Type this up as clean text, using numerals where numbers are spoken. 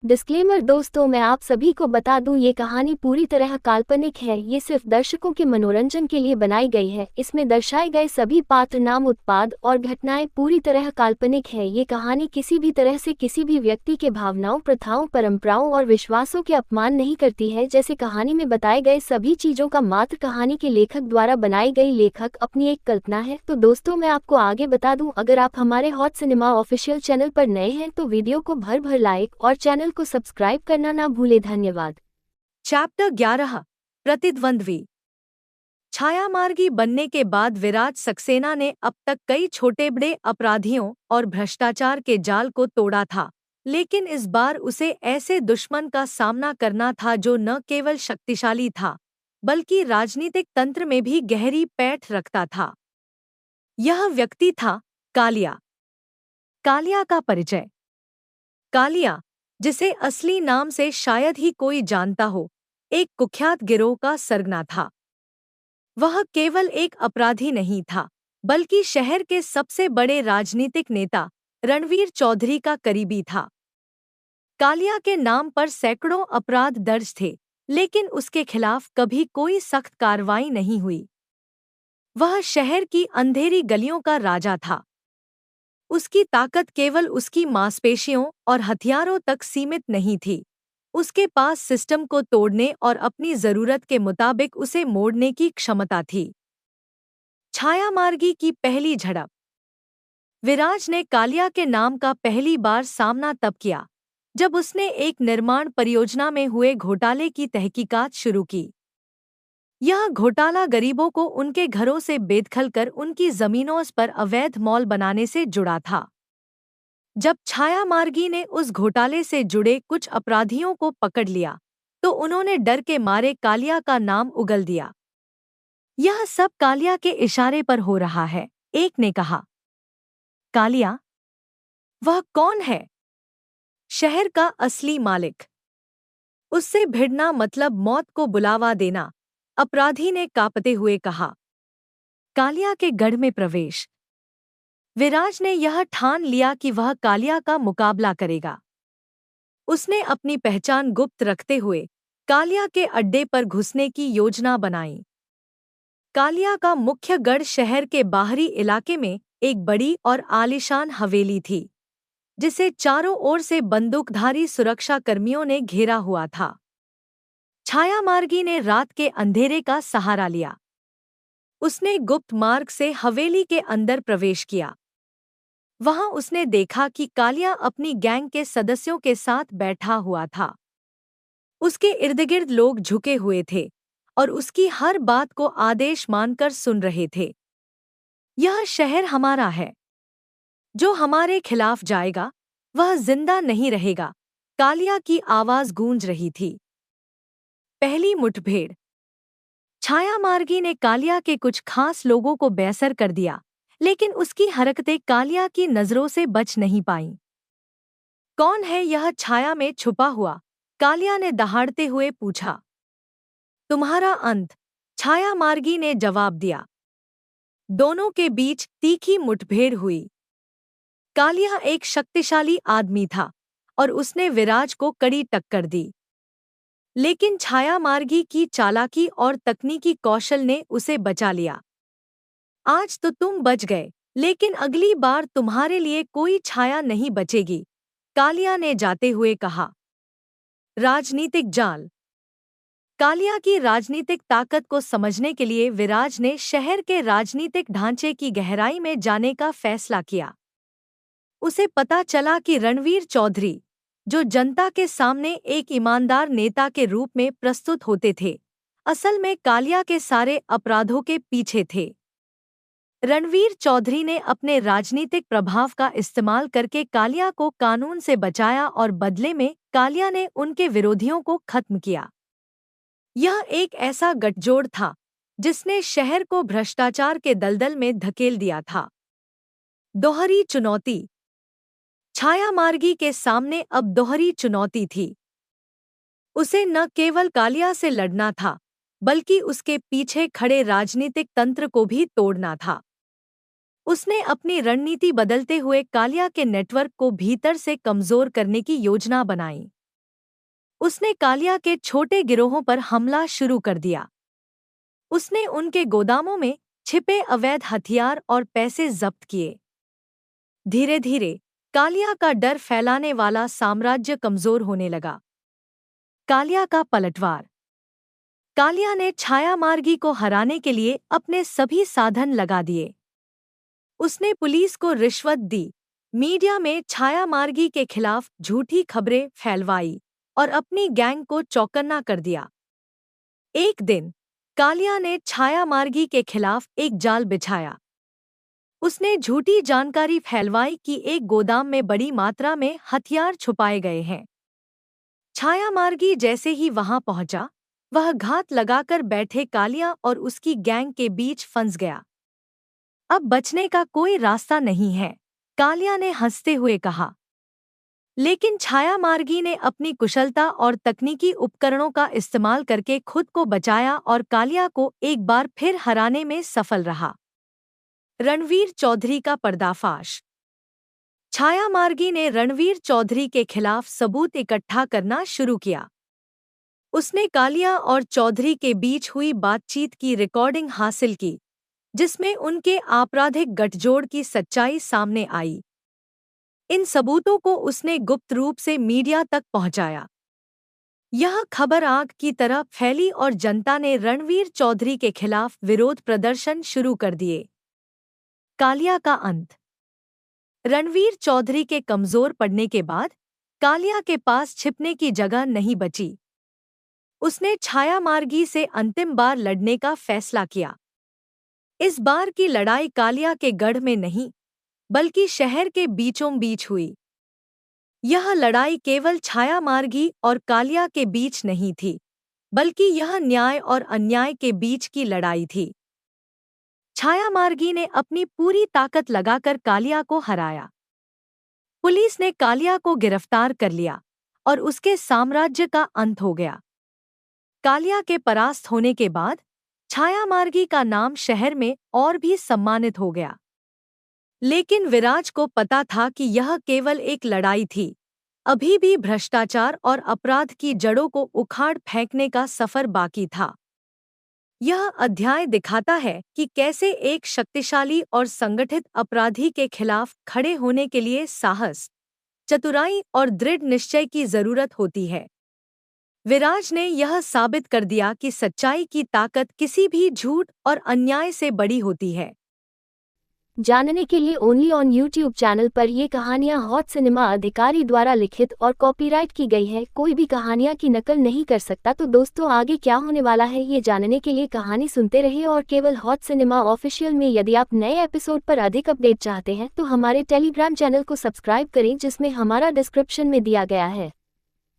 Disclaimer दोस्तों, मैं आप सभी को बता दूं, ये कहानी पूरी तरह काल्पनिक है। ये सिर्फ दर्शकों के मनोरंजन के लिए बनाई गई है। इसमें दर्शाए गए सभी पात्र, नाम, उत्पाद और घटनाएं पूरी तरह काल्पनिक है। ये कहानी किसी भी तरह से किसी भी व्यक्ति के भावनाओं, प्रथाओं, परंपराओं और विश्वासों के अपमान नहीं करती है। जैसे कहानी में बताए गए सभी चीजों का मात्र कहानी के लेखक द्वारा बनाई गई लेखक अपनी एक कल्पना है। तो दोस्तों, मैं आपको आगे बता दूं, अगर आप हमारे हॉट सिनेमा ऑफिशियल चैनल पर नए हैं तो वीडियो को भर भर लाइक और चैनल को सब्सक्राइब करना ना भूले। धन्यवाद। चैप्टर 11 प्रतिद्वंद्वी। छायामार्गी बनने के बाद विराज सक्सेना ने अब तक कई छोटे बड़े अपराधियों और भ्रष्टाचार के जाल को तोड़ा था, लेकिन इस बार उसे ऐसे दुश्मन का सामना करना था जो न केवल शक्तिशाली था बल्कि राजनीतिक तंत्र में भी गहरी पैठ रखता था। यह व्यक्ति था कालिया। कालिया का परिचय। कालिया, जिसे असली नाम से शायद ही कोई जानता हो, एक कुख्यात गिरोह का सरगना था। वह केवल एक अपराधी नहीं था, बल्कि शहर के सबसे बड़े राजनीतिक नेता रणवीर चौधरी का करीबी था। कालिया के नाम पर सैकड़ों अपराध दर्ज थे, लेकिन उसके खिलाफ कभी कोई सख्त कार्रवाई नहीं हुई। वह शहर की अंधेरी गलियों का राजा था। उसकी ताकत केवल उसकी मांसपेशियों और हथियारों तक सीमित नहीं थी। उसके पास सिस्टम को तोड़ने और अपनी जरूरत के मुताबिक उसे मोड़ने की क्षमता थी। छायामार्गी की पहली झड़प। विराज ने कालिया के नाम का पहली बार सामना तब किया जब उसने एक निर्माण परियोजना में हुए घोटाले की तहकीकात शुरू की। यह घोटाला गरीबों को उनके घरों से बेदखल कर उनकी जमीनों पर अवैध मॉल बनाने से जुड़ा था। जब छायामार्गी ने उस घोटाले से जुड़े कुछ अपराधियों को पकड़ लिया, तो उन्होंने डर के मारे कालिया का नाम उगल दिया। यह सब कालिया के इशारे पर हो रहा है, एक ने कहा। कालिया? वह कौन है? शहर का असली मालिक। उससे भिड़ना मतलब मौत को बुलावा देना, अपराधी ने कांपते हुए कहा। कालिया के गढ़ में प्रवेश। विराज ने यह ठान लिया कि वह कालिया का मुकाबला करेगा। उसने अपनी पहचान गुप्त रखते हुए कालिया के अड्डे पर घुसने की योजना बनाई। कालिया का मुख्य गढ़ शहर के बाहरी इलाके में एक बड़ी और आलीशान हवेली थी, जिसे चारों ओर से बंदूकधारी सुरक्षा कर्मियों ने घेरा हुआ था। छायामार्गी ने रात के अंधेरे का सहारा लिया। उसने गुप्त मार्ग से हवेली के अंदर प्रवेश किया। वहां उसने देखा कि कालिया अपनी गैंग के सदस्यों के साथ बैठा हुआ था। उसके इर्दगिर्द लोग झुके हुए थे और उसकी हर बात को आदेश मानकर सुन रहे थे। यह शहर हमारा है। जो हमारे खिलाफ जाएगा, वह जिंदा नहीं रहेगा, कालिया की आवाज गूंज रही थी। पहली मुठभेड़। छायामार्गी ने कालिया के कुछ खास लोगों को बेअसर कर दिया, लेकिन उसकी हरकतें कालिया की नजरों से बच नहीं पाईं। कौन है यह छाया में छुपा हुआ? कालिया ने दहाड़ते हुए पूछा। तुम्हारा अंत, छायामार्गी ने जवाब दिया। दोनों के बीच तीखी मुठभेड़ हुई। कालिया एक शक्तिशाली आदमी था और उसने विराज को कड़ी टक्कर दी, लेकिन छायामार्गी की चालाकी और तकनीकी कौशल ने उसे बचा लिया। आज तो तुम बच गए, लेकिन अगली बार तुम्हारे लिए कोई छाया नहीं बचेगी, कालिया ने जाते हुए कहा। राजनीतिक जाल। कालिया की राजनीतिक ताकत को समझने के लिए विराज ने शहर के राजनीतिक ढांचे की गहराई में जाने का फैसला किया। उसे पता चला कि रणवीर चौधरी, जो जनता के सामने एक ईमानदार नेता के रूप में प्रस्तुत होते थे, असल में कालिया के सारे अपराधों के पीछे थे। रणवीर चौधरी ने अपने राजनीतिक प्रभाव का इस्तेमाल करके कालिया को कानून से बचाया और बदले में कालिया ने उनके विरोधियों को खत्म किया। यह एक ऐसा गठजोड़ था जिसने शहर को भ्रष्टाचार के दलदल में धकेल दिया था। दोहरी चुनौती। छायामार्गी के सामने अब दोहरी चुनौती थी। उसे न केवल कालिया से लड़ना था, बल्कि उसके पीछे खड़े राजनीतिक तंत्र को भी तोड़ना था। उसने अपनी रणनीति बदलते हुए कालिया के नेटवर्क को भीतर से कमजोर करने की योजना बनाई। उसने कालिया के छोटे गिरोहों पर हमला शुरू कर दिया। उसने उनके गोदामों में छिपे अवैध हथियार और पैसे जब्त किए। धीरे धीरे कालिया का डर फैलाने वाला साम्राज्य कमजोर होने लगा। कालिया का पलटवार। कालिया ने छायामार्गी को हराने के लिए अपने सभी साधन लगा दिए। उसने पुलिस को रिश्वत दी, मीडिया में छायामार्गी के खिलाफ झूठी खबरें फैलवाई और अपनी गैंग को चौकन्ना कर दिया। एक दिन कालिया ने छायामार्गी के खिलाफ एक जाल बिछाया। उसने झूठी जानकारी फैलवाई कि एक गोदाम में बड़ी मात्रा में हथियार छुपाए गए हैं। छायामार्गी जैसे ही वहां पहुंचा, वह घात लगाकर बैठे कालिया और उसकी गैंग के बीच फंस गया। अब बचने का कोई रास्ता नहीं है, कालिया ने हंसते हुए कहा। लेकिन छायामार्गी ने अपनी कुशलता और तकनीकी उपकरणों का इस्तेमाल करके खुद को बचाया और कालिया को एक बार फिर हराने में सफल रहा। रणवीर चौधरी का पर्दाफाश। छायामार्गी ने रणवीर चौधरी के खिलाफ सबूत इकट्ठा करना शुरू किया। उसने कालिया और चौधरी के बीच हुई बातचीत की रिकॉर्डिंग हासिल की, जिसमें उनके आपराधिक गठजोड़ की सच्चाई सामने आई। इन सबूतों को उसने गुप्त रूप से मीडिया तक पहुंचाया। यह खबर आग की तरह फैली और जनता ने रणवीर चौधरी के खिलाफ विरोध प्रदर्शन शुरू कर दिए। कालिया का अंत। रणवीर चौधरी के कमजोर पड़ने के बाद कालिया के पास छिपने की जगह नहीं बची। उसने छायामार्गी से अंतिम बार लड़ने का फैसला किया। इस बार की लड़ाई कालिया के गढ़ में नहीं, बल्कि शहर के बीचों बीच हुई। यह लड़ाई केवल छायामार्गी और कालिया के बीच नहीं थी, बल्कि यह न्याय और अन्याय के बीच की लड़ाई थी। छायामार्गी ने अपनी पूरी ताकत लगाकर कालिया को हराया। पुलिस ने कालिया को गिरफ्तार कर लिया और उसके साम्राज्य का अंत हो गया। कालिया के परास्त होने के बाद छायामार्गी का नाम शहर में और भी सम्मानित हो गया। लेकिन विराज को पता था कि यह केवल एक लड़ाई थी। अभी भी भ्रष्टाचार और अपराध की जड़ों को उखाड़ फेंकने का सफर बाकी था। यह अध्याय दिखाता है कि कैसे एक शक्तिशाली और संगठित अपराधी के खिलाफ खड़े होने के लिए साहस, चतुराई और दृढ़ निश्चय की जरूरत होती है। विराज ने यह साबित कर दिया कि सच्चाई की ताकत किसी भी झूठ और अन्याय से बड़ी होती है। जानने के लिए ओनली ऑन यूट्यूब चैनल पर ये कहानियाँ हॉट सिनेमा अधिकारी द्वारा लिखित और कॉपीराइट की गई है। कोई भी कहानियाँ की नकल नहीं कर सकता। तो दोस्तों, आगे क्या होने वाला है ये जानने के लिए कहानी सुनते रहिए और केवल हॉट सिनेमा ऑफिशियल में यदि आप नए एपिसोड पर अधिक अपडेट चाहते हैं तो हमारे टेलीग्राम चैनल को सब्सक्राइब करें, जिसमें हमारा डिस्क्रिप्शन में दिया गया है।